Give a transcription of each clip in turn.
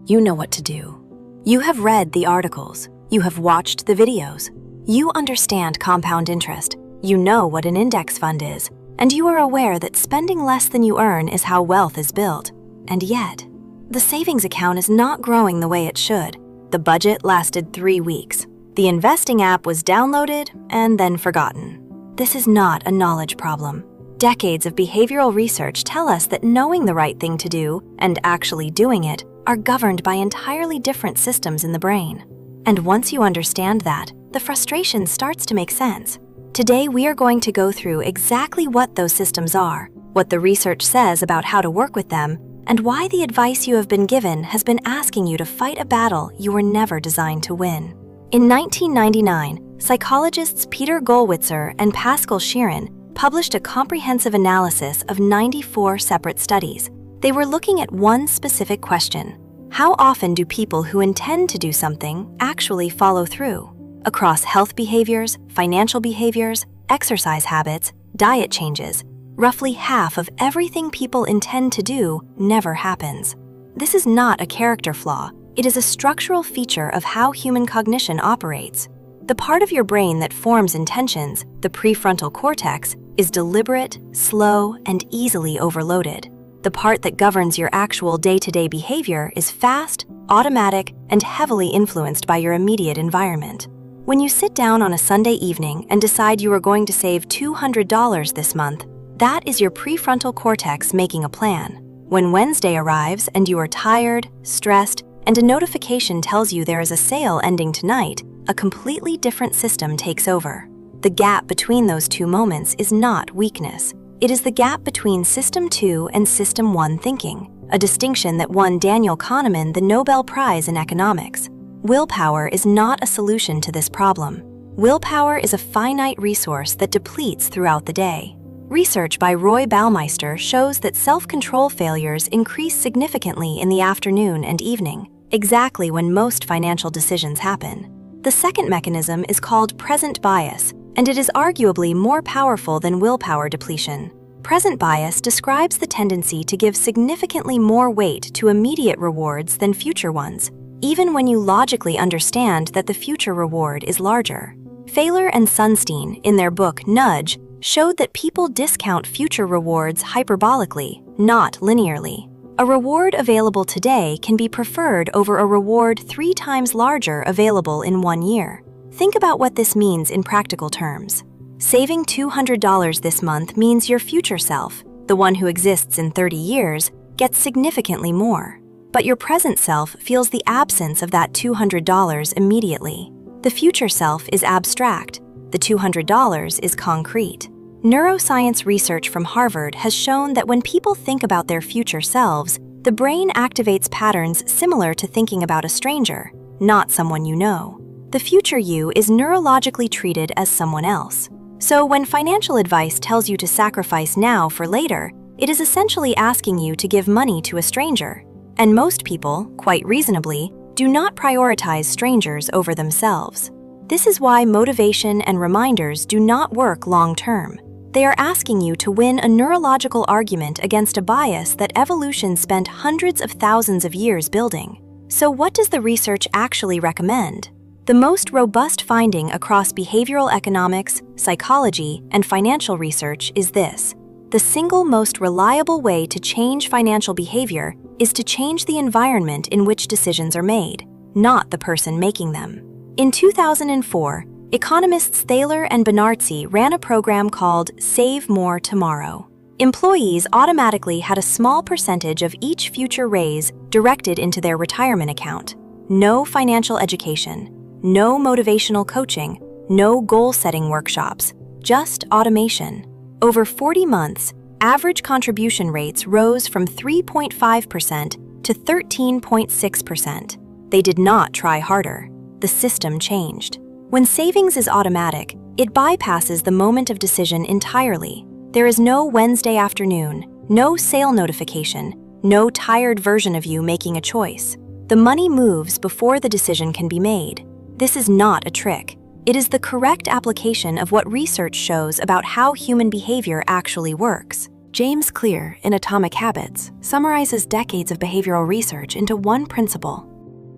You know what to do. You have read the articles. You have watched the videos. You understand compound interest. You know what an index fund is. And you are aware that spending less than you earn is how wealth is built. And yet, the savings account is not growing the way it should. The budget lasted 3 weeks. The investing app was downloaded and then forgotten. This is not a knowledge problem. Decades of behavioral research tell us that knowing the right thing to do and actually doing it are governed by entirely different systems in the brain. And once you understand that, the frustration starts to make sense. Today, we are going to go through exactly what those systems are, what the research says about how to work with them, and why the advice you have been given has been asking you to fight a battle you were never designed to win. In 1999, psychologists Peter Gollwitzer and Pascal Sheeran published a comprehensive analysis of 94 separate studies. They were looking at one specific question: how often do people who intend to do something actually follow through? Across health behaviors, financial behaviors, exercise habits, diet changes, roughly half of everything people intend to do never happens. This is not a character flaw. It is a structural feature of how human cognition operates. The part of your brain that forms intentions, the prefrontal cortex, is deliberate, slow, and easily overloaded. The part that governs your actual day-to-day behavior is fast, automatic, and heavily influenced by your immediate environment. When you sit down on a Sunday evening and decide you are going to save $200 this month, that is your prefrontal cortex making a plan. When Wednesday arrives and you are tired, stressed, and a notification tells you there is a sale ending tonight, a completely different system takes over. The gap between those two moments is not weakness. It is the gap between System 2 and System 1 thinking, a distinction that won Daniel Kahneman the Nobel Prize in economics. Willpower is not a solution to this problem. Willpower is a finite resource that depletes throughout the day. Research by Roy Baumeister shows that self-control failures increase significantly in the afternoon and evening, exactly when most financial decisions happen. The second mechanism is called present bias, and it is arguably more powerful than willpower depletion. Present bias describes the tendency to give significantly more weight to immediate rewards than future ones, even when you logically understand that the future reward is larger. Failer and Sunstein, in their book Nudge, showed that people discount future rewards hyperbolically, not linearly. A reward available today can be preferred over a reward 3 times larger available in 1 year. Think about what this means in practical terms. Saving $200 this month means your future self, the one who exists in 30 years, gets significantly more. But your present self feels the absence of that $200 immediately. The future self is abstract. The $200 is concrete. Neuroscience research from Harvard has shown that when people think about their future selves, the brain activates patterns similar to thinking about a stranger, not someone you know. The future you is neurologically treated as someone else. So when financial advice tells you to sacrifice now for later, it is essentially asking you to give money to a stranger. And most people, quite reasonably, do not prioritize strangers over themselves. This is why motivation and reminders do not work long-term. They are asking you to win a neurological argument against a bias that evolution spent hundreds of thousands of years building. So what does the research actually recommend? The most robust finding across behavioral economics, psychology, and financial research is this: the single most reliable way to change financial behavior is to change the environment in which decisions are made, not the person making them. In 2004, economists Thaler and Benartzi ran a program called Save More Tomorrow. Employees automatically had a small percentage of each future raise directed into their retirement account. No financial education, no motivational coaching, no goal-setting workshops, just automation. Over 40 months, average contribution rates rose from 3.5% to 13.6%. They did not try harder. The system changed. When savings is automatic, it bypasses the moment of decision entirely. There is no Wednesday afternoon, no sale notification, no tired version of you making a choice. The money moves before the decision can be made. This is not a trick. It is the correct application of what research shows about how human behavior actually works. James Clear, in Atomic Habits, summarizes decades of behavioral research into one principle.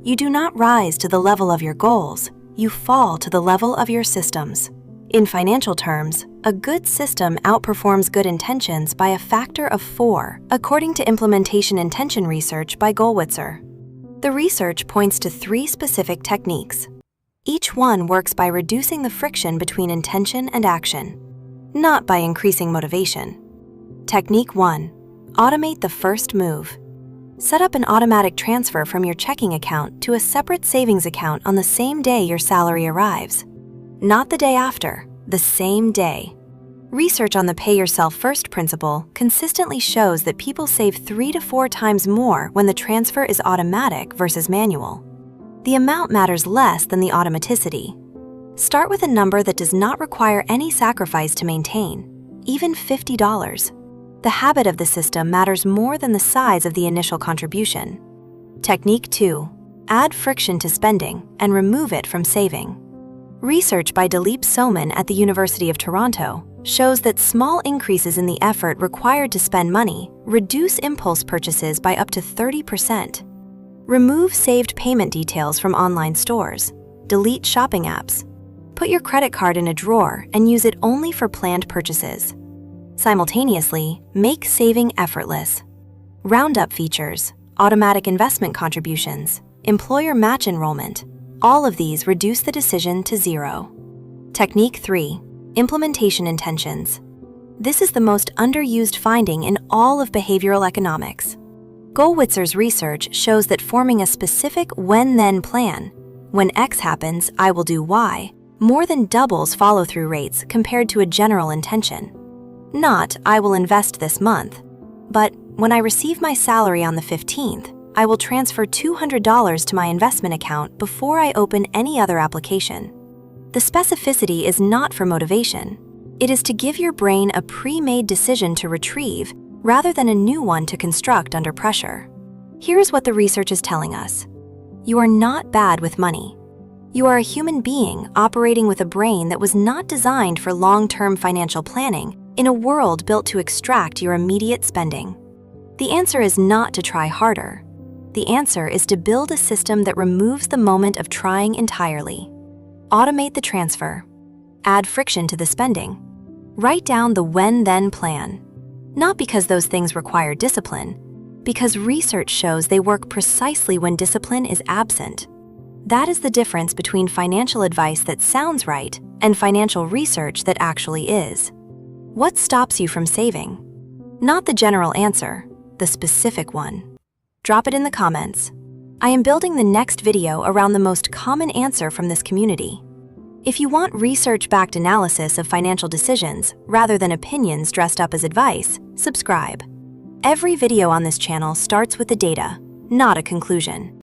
You do not rise to the level of your goals, you fall to the level of your systems. In financial terms, a good system outperforms good intentions by a factor of 4, according to implementation intention research by Gollwitzer. The research points to 3 specific techniques. Each one works by reducing the friction between intention and action, not by increasing motivation. Technique 1. Automate the first move. Set up an automatic transfer from your checking account to a separate savings account on the same day your salary arrives. Not the day after, the same day. Research on the pay yourself first principle consistently shows that people save 3 to 4 times more when the transfer is automatic versus manual. The amount matters less than the automaticity. Start with a number that does not require any sacrifice to maintain, even $50. The habit of the system matters more than the size of the initial contribution. Technique 2. Add friction to spending and remove it from saving. Research by Dilip Soman at the University of Toronto shows that small increases in the effort required to spend money reduce impulse purchases by up to 30%. Remove saved payment details from online stores. Delete shopping apps. Put your credit card in a drawer and use it only for planned purchases. Simultaneously, make saving effortless. Roundup features, automatic investment contributions, employer match enrollment. All of these reduce the decision to 0. Technique 3. Implementation intentions. This is the most underused finding in all of behavioral economics. Gollwitzer's research shows that forming a specific when-then plan, when X happens, I will do Y, more than doubles follow-through rates compared to a general intention. Not, I will invest this month, but when I receive my salary on the 15th, I will transfer $200 to my investment account before I open any other application. The specificity is not for motivation. It is to give your brain a pre-made decision to retrieve rather than a new one to construct under pressure. Here's what the research is telling us. You are not bad with money. You are a human being operating with a brain that was not designed for long-term financial planning in a world built to extract your immediate spending. The answer is not to try harder. The answer is to build a system that removes the moment of trying entirely. Automate the transfer. Add friction to the spending. Write down the when-then plan. Not because those things require discipline, because research shows they work precisely when discipline is absent. That is the difference between financial advice that sounds right and financial research that actually is. What stops you from saving? Not the general answer, the specific one. Drop it in the comments. I am building the next video around the most common answer from this community. If you want research-backed analysis of financial decisions rather than opinions dressed up as advice, subscribe. Every video on this channel starts with the data, not a conclusion.